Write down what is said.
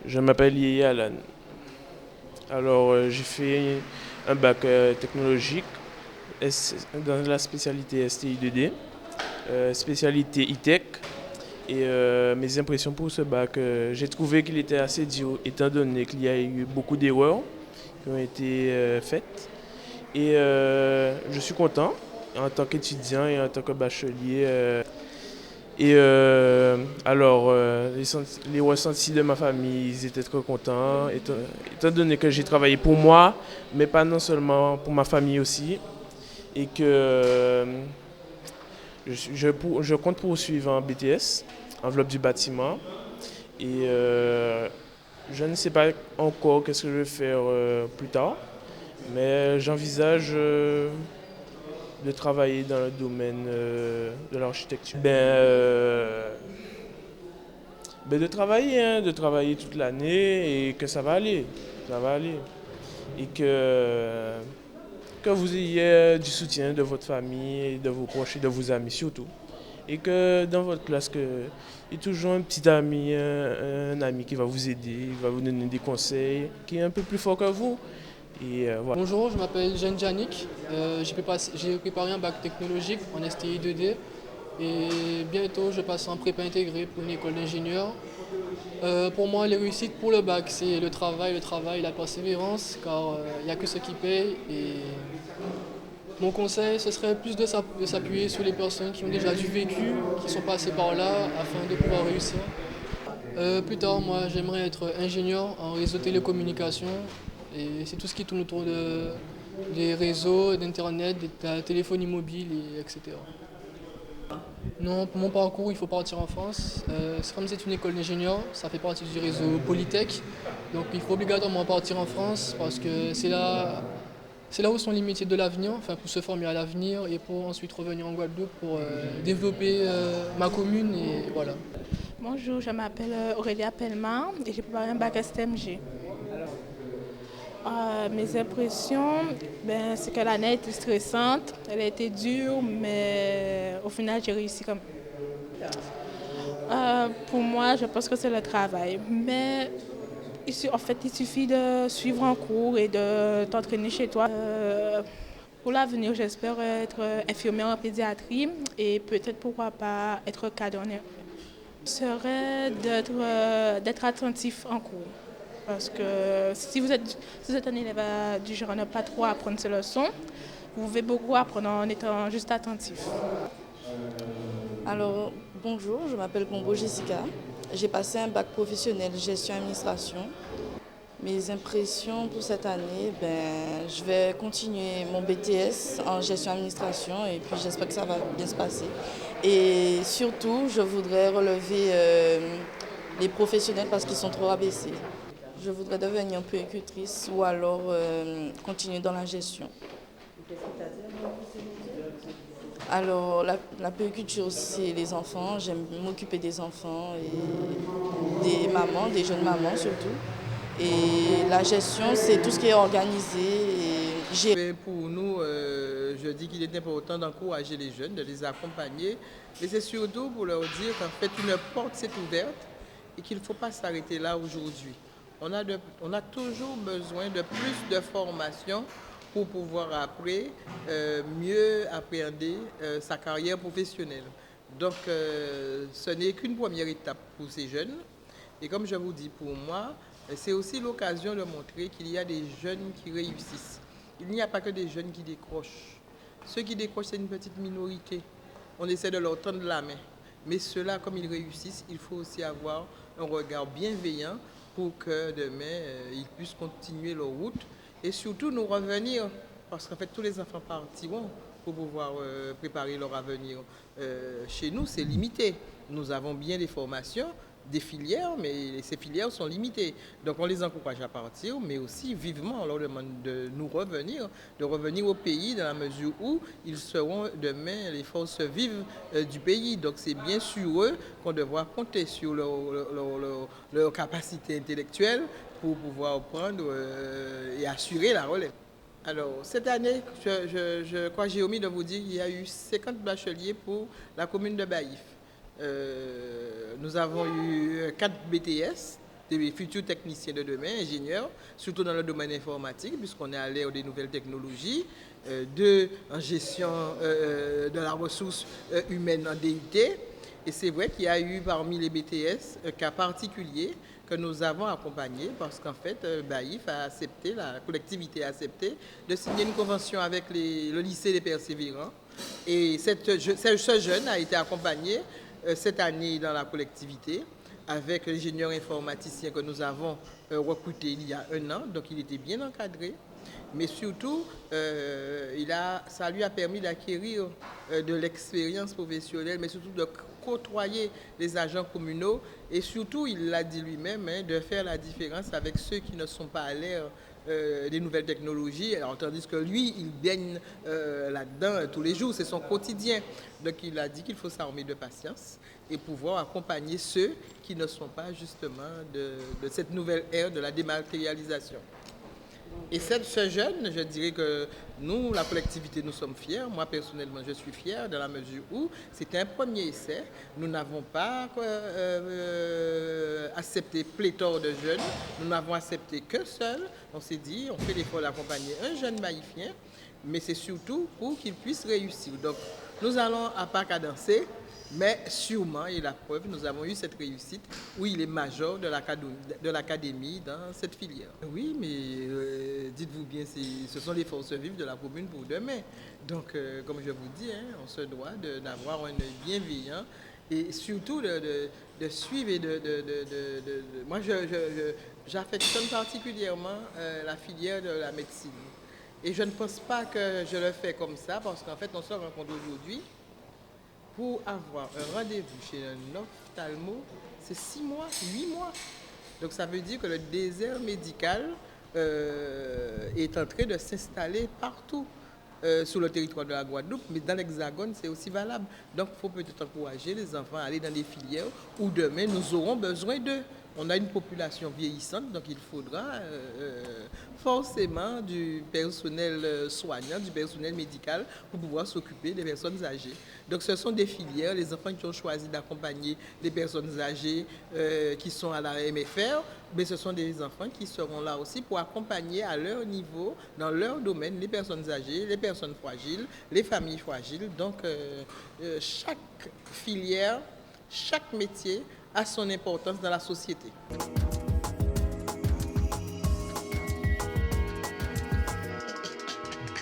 Je m'appelle Yeye Alan. Alors, j'ai fait un bac technologique dans la spécialité STI2D, spécialité e-tech. Et mes impressions pour ce bac, j'ai trouvé qu'il était assez dur, étant donné qu'il y a eu beaucoup d'erreurs qui ont été faites. Et je suis content en tant qu'étudiant et en tant que bachelier. Les ressentis de ma famille, ils étaient très contents, étant donné que j'ai travaillé pour moi, mais pas non seulement pour ma famille aussi, et que je compte poursuivre en BTS, enveloppe du bâtiment, et je ne sais pas encore qu'est-ce que je vais faire plus tard, mais j'envisage de travailler dans le domaine de l'architecture. De travailler toute l'année et que ça va aller. Et que vous ayez du soutien de votre famille, de vos proches et de vos amis surtout. Et que dans votre classe, il y ait toujours un petit ami, un ami qui va vous aider, qui va vous donner des conseils, qui est un peu plus fort que vous. Et voilà. Bonjour, je m'appelle Jeanne Janik. J'ai préparé un bac technologique en STI 2D et bientôt je passe en prépa intégrée pour une école d'ingénieur. Pour moi, les réussites pour le bac, c'est le travail, la persévérance, car il n'y a que ce qui paye. Et mon conseil, ce serait plus de s'appuyer sur les personnes qui ont déjà du vécu, qui sont passées par là, afin de pouvoir réussir. Plus tard, moi, j'aimerais être ingénieur en réseau télécommunications. Et c'est tout ce qui tourne autour des réseaux, d'Internet, de la téléphonie mobile, etc. Non, pour mon parcours, il faut partir en France. C'est comme c'est une école d'ingénieur, ça fait partie du réseau Polytech. Donc il faut obligatoirement partir en France parce que c'est là où sont les métiers de l'avenir, enfin pour se former à l'avenir et pour ensuite revenir en Guadeloupe pour développer ma commune et voilà. Bonjour, je m'appelle Aurélia Pellemard et j'ai préparé un bac STMG. Mes impressions, c'est que l'année a été stressante, elle a été dure, mais au final j'ai réussi comme. Pour moi, je pense que c'est le travail. Mais en fait, il suffit de suivre un cours et de t'entraîner chez toi. Pour l'avenir, j'espère être infirmière en pédiatrie et peut-être pourquoi pas être cadre serait d'être attentif en cours. Parce que si vous êtes un élève du genre à ne pas trop apprendre ses leçons, vous pouvez beaucoup apprendre en étant juste attentif. Alors, bonjour, je m'appelle Combo Jessica. J'ai passé un bac professionnel gestion-administration. Mes impressions pour cette année, je vais continuer mon BTS en gestion-administration et puis j'espère que ça va bien se passer. Et surtout, je voudrais relever les professionnels parce qu'ils sont trop rabaissés. Je voudrais devenir puéricultrice ou alors continuer dans la gestion. Alors, la puériculture, c'est les enfants. J'aime m'occuper des enfants et des mamans, des jeunes mamans surtout. Et la gestion, c'est tout ce qui est organisé et géré. Pour nous, je dis qu'il est important d'encourager les jeunes, de les accompagner. Mais c'est surtout pour leur dire qu'en fait, une porte s'est ouverte et qu'il ne faut pas s'arrêter là aujourd'hui. On a toujours besoin de plus de formation pour pouvoir après mieux appréhender sa carrière professionnelle. Donc ce n'est qu'une première étape pour ces jeunes. Et comme je vous dis, pour moi, c'est aussi l'occasion de montrer qu'il y a des jeunes qui réussissent. Il n'y a pas que des jeunes qui décrochent. Ceux qui décrochent, c'est une petite minorité. On essaie de leur tendre la main. Mais ceux-là, comme ils réussissent, il faut aussi avoir un regard bienveillant pour que demain, ils puissent continuer leur route et surtout nous revenir, parce qu'en fait, tous les enfants partiront pour pouvoir préparer leur avenir. Chez nous, c'est limité. Nous avons bien des formations, des filières, mais ces filières sont limitées. Donc on les encourage à partir, mais aussi vivement on leur demande de revenir au pays dans la mesure où ils seront demain les forces vives du pays. Donc c'est bien sur eux qu'on devra compter sur leur capacité intellectuelle pour pouvoir prendre et assurer la relève. Alors, cette année, je crois que j'ai omis de vous dire qu'il y a eu 50 bacheliers pour la commune de Baïf. Nous avons eu 4 BTS des futurs techniciens de demain, ingénieurs, surtout dans le domaine informatique, puisqu'on est à l'ère des nouvelles technologies, en gestion de la ressource humaine en DUT. Et c'est vrai qu'il y a eu parmi les BTS un cas particulier que nous avons accompagné parce qu'en fait, Baïf a accepté, la collectivité a accepté de signer une convention avec le lycée des Persévérants. Et ce jeune a été accompagné cette année dans la collectivité avec l'ingénieur informaticien que nous avons recruté il y a 1 an. Donc il était bien encadré. Mais surtout, ça lui a permis d'acquérir de l'expérience professionnelle, mais surtout de côtoyer les agents communaux et surtout, il l'a dit lui-même, de faire la différence avec ceux qui ne sont pas à l'ère des nouvelles technologies, alors, tandis que lui, il baigne là-dedans tous les jours, c'est son quotidien. Donc il a dit qu'il faut s'armer de patience et pouvoir accompagner ceux qui ne sont pas justement de cette nouvelle ère de la dématérialisation. Et ce jeune, je dirais que nous, la collectivité, nous sommes fiers. Moi, personnellement, je suis fier dans la mesure où c'était un premier essai. Nous n'avons pas accepté pléthore de jeunes. Nous n'avons accepté qu'un seul. On s'est dit, on fait l'effort d'accompagner un jeune maïfien, mais c'est surtout pour qu'il puisse réussir. Donc, nous allons à pas qu'à danser. Mais sûrement, et la preuve, nous avons eu cette réussite où il est major de l'académie dans cette filière. Oui, mais dites-vous bien, ce sont les forces vives de la commune pour demain. Donc, comme je vous dis, on se doit d'avoir un œil bienveillant et surtout de suivre et moi, j'affectionne particulièrement la filière de la médecine. Et je ne pense pas que je le fais comme ça parce qu'en fait, on se rencontre aujourd'hui. Pour avoir un rendez-vous chez un ophtalmo, c'est 6 mois, 8 mois. Donc ça veut dire que le désert médical est en train de s'installer partout sur le territoire de la Guadeloupe, mais dans l'Hexagone, c'est aussi valable. Donc il faut peut-être encourager les enfants à aller dans des filières où demain, nous aurons besoin d'eux. On a une population vieillissante, donc il faudra forcément du personnel soignant, du personnel médical pour pouvoir s'occuper des personnes âgées. Donc ce sont des filières, les enfants qui ont choisi d'accompagner les personnes âgées qui sont à la MFR, mais ce sont des enfants qui seront là aussi pour accompagner à leur niveau, dans leur domaine, les personnes âgées, les personnes fragiles, les familles fragiles. Donc chaque filière, chaque métier a son importance dans la société.